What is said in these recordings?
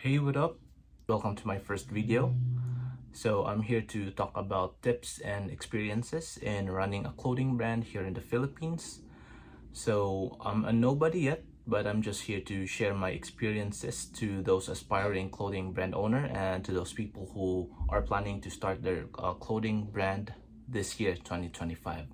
Hey, what up? Welcome to my first video. So I'm here to talk about tips and experiences in running a clothing brand here in the Philippines. So I'm a nobody yet, but I'm just here to share my experiences to those aspiring clothing brand owner and to those people who are planning to start their clothing brand this year, 2025.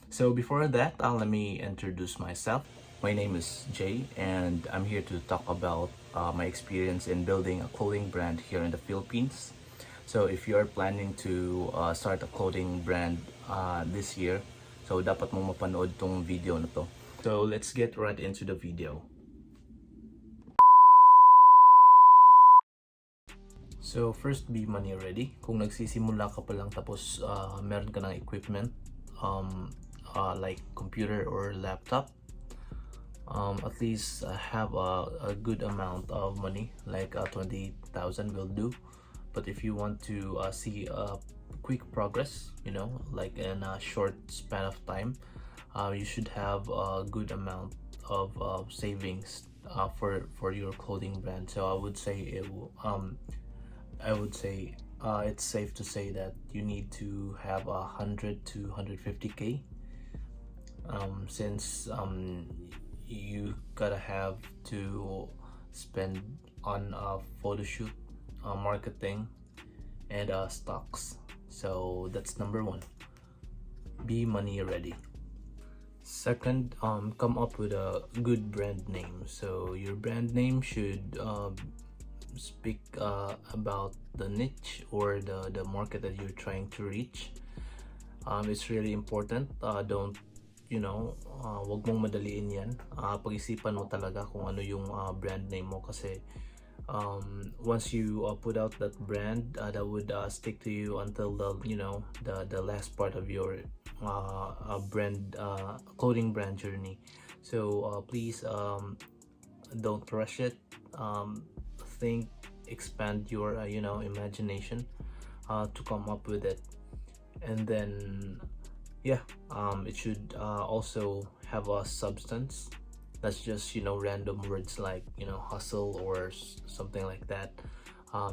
So before that, let me introduce myself. My name is Jay, and I'm here to talk about my experience in building a clothing brand here in the Philippines. So if you are planning to start a clothing brand this year, so dapat mong mapanood tong video na to. So let's get right into the video. So first, be money ready. Kung nagsisimula ka pa lang tapos meron ka ng equipment like computer or laptop, at least have a good amount of money, like 20,000 will do. But if you want to see a quick progress, like in a short span of time, you should have a good amount of savings for your clothing brand. So I would say it's safe to say that you need to have 100 to 150k, since you gotta have to spend on photo shoot, marketing, and stocks. So that's number one. Be money ready. Second, come up with a good brand name. So your brand name should speak about the niche or the market that you're trying to reach. It's really important. Don't wag mong madaliin yan. Pag-isipan mo talaga kung ano yung brand name mo, kasi once you put out that brand, that would stick to you until the last part of your clothing brand journey. So please don't rush it. Think, expand your imagination to come up with it, and then it should also have a substance. That's just random words like hustle or something like that.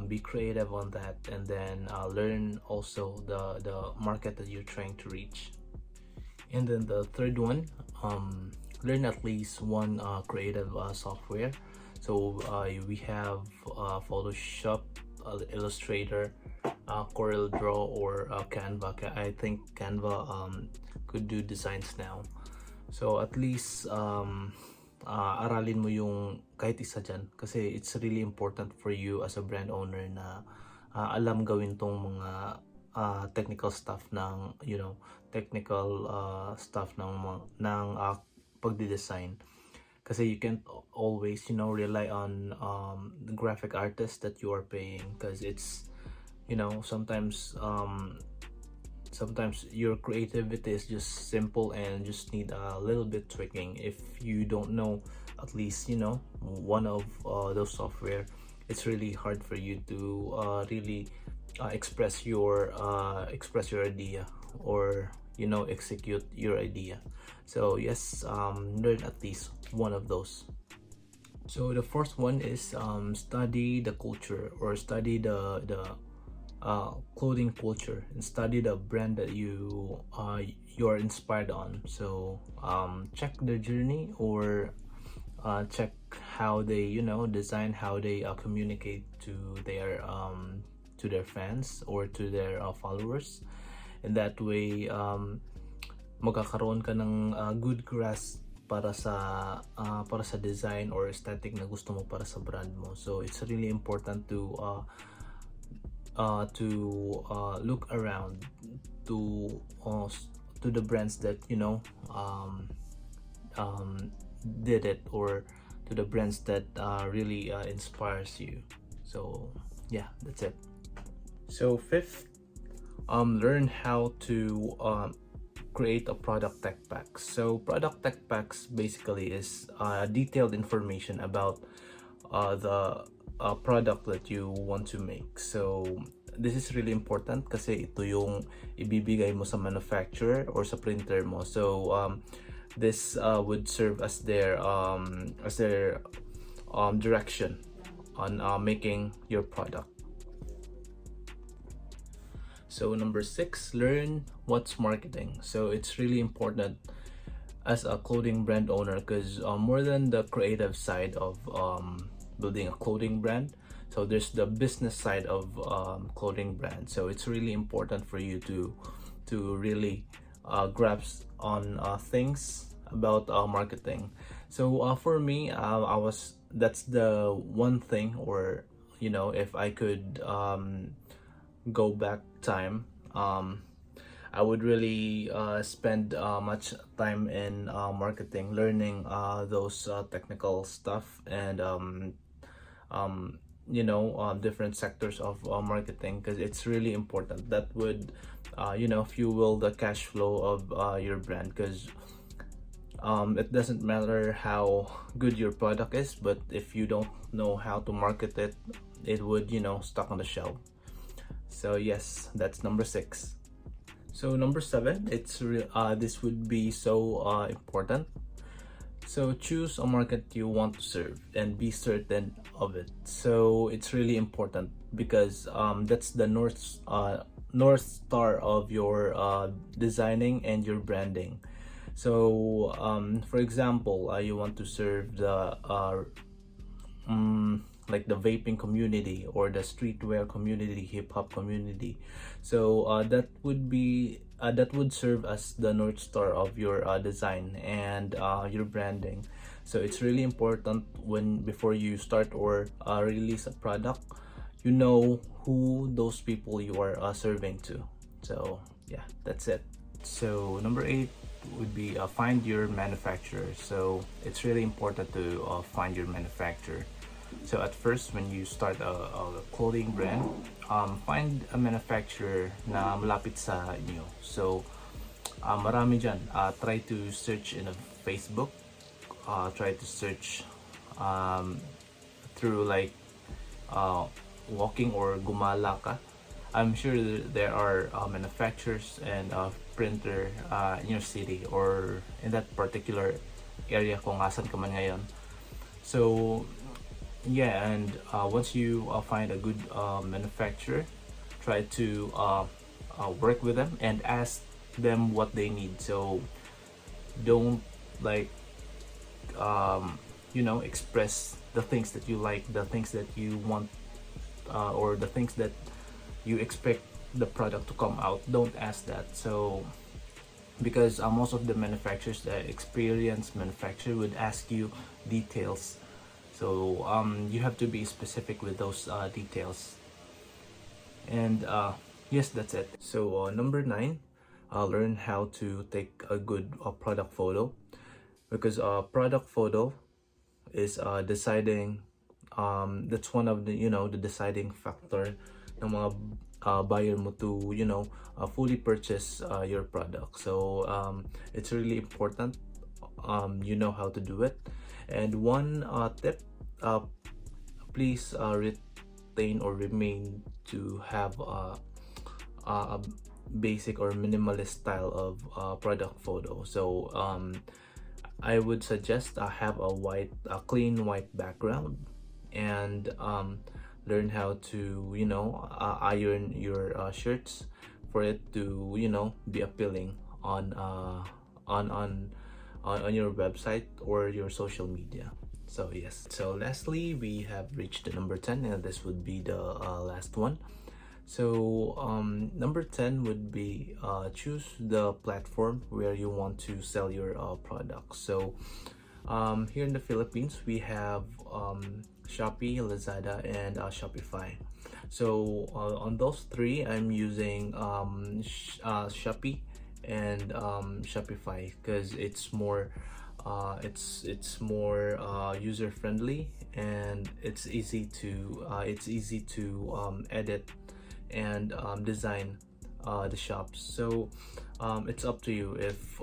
Be creative on that, and then learn also the market that you're trying to reach. And then the third one, learn at least one creative software. So we have Photoshop, Illustrator, Corel Draw, or Canva. I think Canva could do designs now. So at least aralin mo yung kahit isa dyan, kasi it's really important for you as a brand owner na alam gawin tong mga technical stuff ng pagde-design. Kasi you can't always rely on the graphic artist that you are paying, because it's sometimes your creativity is just simple and just need a little bit tweaking. If you don't know at least one of those software, it's really hard for you to really express your idea, or execute your idea. So yes, learn at least one of those. So the fourth one is study the culture, or study the clothing culture, and study the brand that you are inspired on. So check their journey, or check how they design, how they communicate to their fans or to their followers. And that way magkakaroon ka ng good grasp para sa design or aesthetic na gusto mo para sa brand mo. So it's really important to look around to the brands that did it, or to the brands that really inspires you. So yeah, that's it. So fifth, learn how to create a product tech pack. So product tech packs basically is detailed information about the product that you want to make. So this is really important kasi ito yung ibibigay mo sa manufacturer or sa printer mo. So this would serve as their direction on making your product. So number 6, learn what's marketing. So it's really important as a clothing brand owner, because more than the creative side of building a clothing brand, so there's the business side of clothing brand. So it's really important for you to really grasp on things about marketing. So for me, that's the one thing, or if I could go back time, I would really spend much time in marketing, learning those technical stuff, and different sectors of marketing, because it's really important. That would fuel the cash flow of your brand, because it doesn't matter how good your product is, but if you don't know how to market it, it would stuck on the shelf. So yes, that's number 6. So number 7, this would be so important. So choose a market you want to serve and be certain of it. So it's really important, because that's the north star of your designing and your branding. So for example, you want to serve the like the vaping community, or the streetwear community, hip-hop community. So that would serve as the north star of your design and your branding. So it's really important, before you start or release a product, you know who those people you are serving to. So yeah, that's it. So number 8 would be find your manufacturer. So it's really important to find your manufacturer. So at first, when you start a clothing brand, find a manufacturer na malapit sa inyo. So marami dyan. Try to search in Facebook. Try to search through like walking or gumala ka. I'm sure there are manufacturers and printer in your city, or in that particular area kung asan ka man ngayon. So yeah, and once you find a good manufacturer, try to work with them and ask them what they need. So don't like express the things that you like, the things that you want, or the things that you expect the product to come out. Don't ask that. So because most of the manufacturers, the experienced manufacturer, would ask you details. So you have to be specific with those details. And yes, that's it. So number 9, learn how to take a good product photo, because product photo is deciding. That's one of the the deciding factor ng mga buyer mo to fully purchase your product. So it's really important you know how to do it. And one tip, please retain or remain to have a basic or minimalist style of product photo. So I would suggest have a clean white background, and learn how to iron your shirts for it to be appealing on your website or your social media. So yes, so lastly, we have reached the number 10, and this would be the last one. So number 10 would be choose the platform where you want to sell your products. So here in the Philippines, we have Shopee, Lazada, and Shopify. So on those 3, I'm using Shopee and Shopify, because it's more user friendly, and it's easy to edit and design the shops. So it's up to you if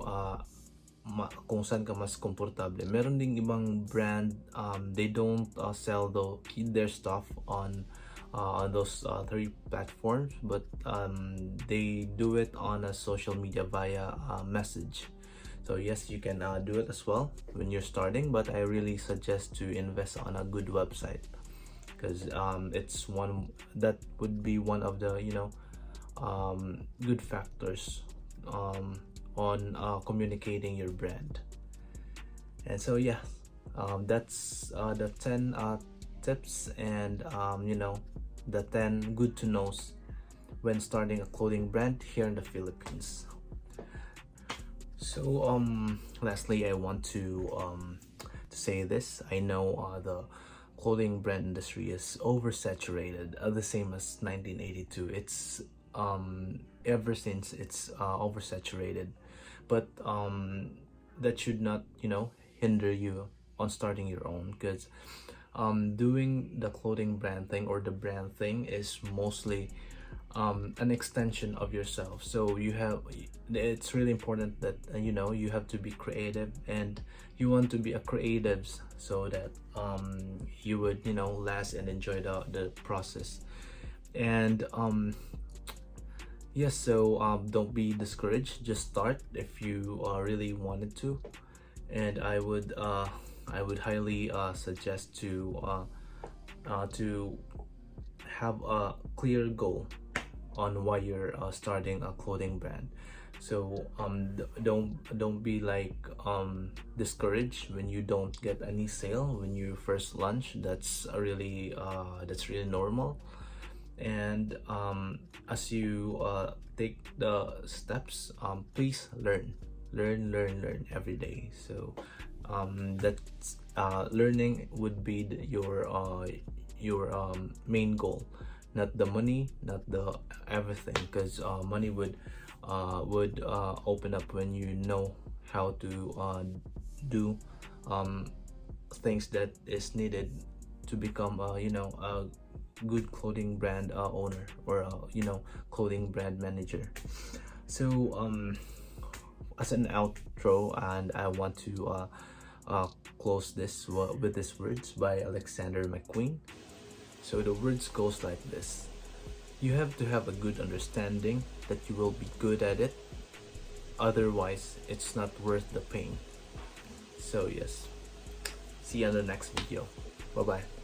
kung saan ka mas komportable. Meron ding ibang brand, they don't sell their stuff on those 3 platforms, but they do it on a social media via message. So yes, you can do it as well when you're starting, but I really suggest to invest on a good website. because it's one that would be one of the good factors on communicating your brand. And so yeah, that's the 10 tips and the 10 good to knows when starting a clothing brand here in the Philippines. So lastly, I want to say this. I know the clothing brand industry is oversaturated, the same as 1982. It's ever since it's oversaturated, but that should not hinder you on starting your own, because doing the clothing brand thing or the brand thing is mostly an extension of yourself. So it's really important that you have to be creative, and you want to be a creative so that you would last and enjoy the process. And yes, so don't be discouraged, just start if you really wanted to. And I would highly suggest to have a clear goal on why you're starting a clothing brand. So don't be like discouraged when you don't get any sale when you first launch. That's really normal. And as you take the steps, please learn every day. So that's learning would be your main goal, not the money, not the everything, because money would open up when you know how to do things that is needed to become a good clothing brand owner, or clothing brand manager. So as an outro, and I want to close this with these words by Alexander McQueen. So the words goes like this: you have to have a good understanding that you will be good at it, otherwise it's not worth the pain. So yes, see you on the next video. Bye bye.